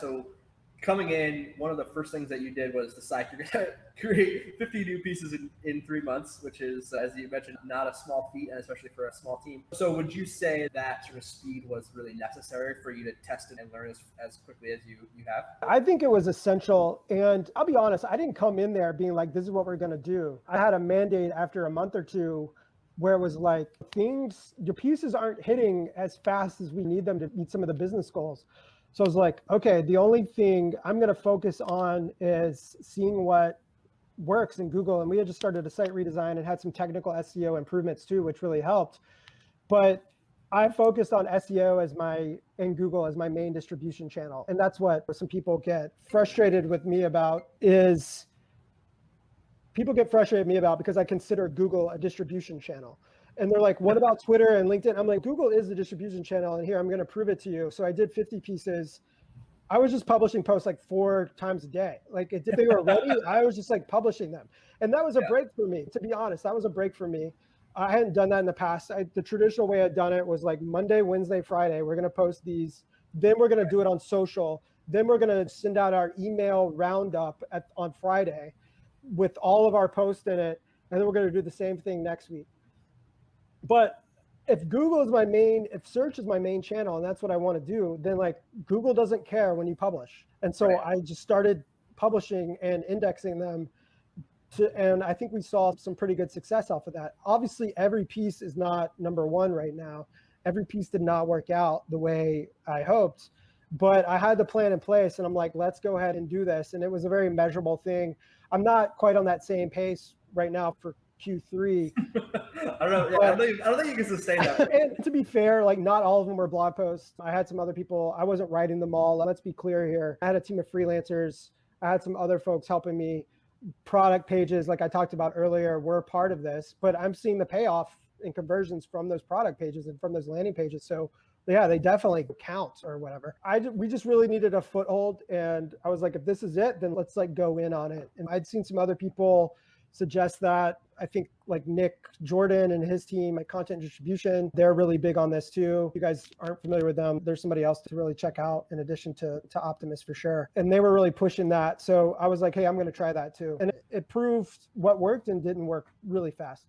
So coming in, one of the first things that you did was decide you're going to create 50 new pieces in 3 months, which is, as you mentioned, not a small feat, and especially for a small team. So would you say that sort of speed was really necessary for you to test it and learn as quickly as you have? I think it was essential. And I'll be honest, I didn't come in there being like, this is what we're going to do. I had a mandate after a month or two where it was like, your pieces aren't hitting as fast as we need them to meet some of the business goals. So I was like, okay, the only thing I'm going to focus on is seeing what works in Google. And we had just started a site redesign and had some technical SEO improvements too, which really helped. But I focused on SEO and Google as my main distribution channel. And that's what some people get frustrated with me about because I consider Google a distribution channel. And they're like, what about Twitter and LinkedIn? I'm like, Google is the distribution channel. And here, I'm going to prove it to you. So I did 50 pieces. I was just publishing posts like 4 times a day. Like if they were ready, I was just like publishing them. And that was a break for me, to be honest. That was a break for me. I hadn't done that in the past. The traditional way I'd done it was like Monday, Wednesday, Friday, we're going to post these. Then we're going to do it on social. Then we're going to send out our email roundup on Friday with all of our posts in it. And then we're going to do the same thing next week. But if search is my main channel and that's what I want to do, then like Google doesn't care when you publish. And so I just started publishing and indexing them. And I think we saw some pretty good success off of that. Obviously, every piece is not number one right now. Every piece did not work out the way I hoped, but I had the plan in place and I'm like, let's go ahead and do this. And it was a very measurable thing. I'm not quite on that same pace right now for Q3. I don't know. I don't think you can sustain that. And to be fair, like not all of them were blog posts. I had some other people. I wasn't writing them all. Let's be clear here. I had a team of freelancers. I had some other folks helping me. Product pages, like I talked about earlier, were part of this, but I'm seeing the payoff in conversions from those product pages and from those landing pages. So yeah, they definitely count or whatever. We just really needed a foothold. And I was like, if this is it, then let's like go in on it. And I'd seen some other people suggest that. I think like Nick Jordan and his team at Content Distribution, they're really big on this too. If you guys aren't familiar with them, there's somebody else to really check out in addition to Optimus for sure. And they were really pushing that. So I was like, hey, I'm going to try that too. And it proved what worked and didn't work really fast.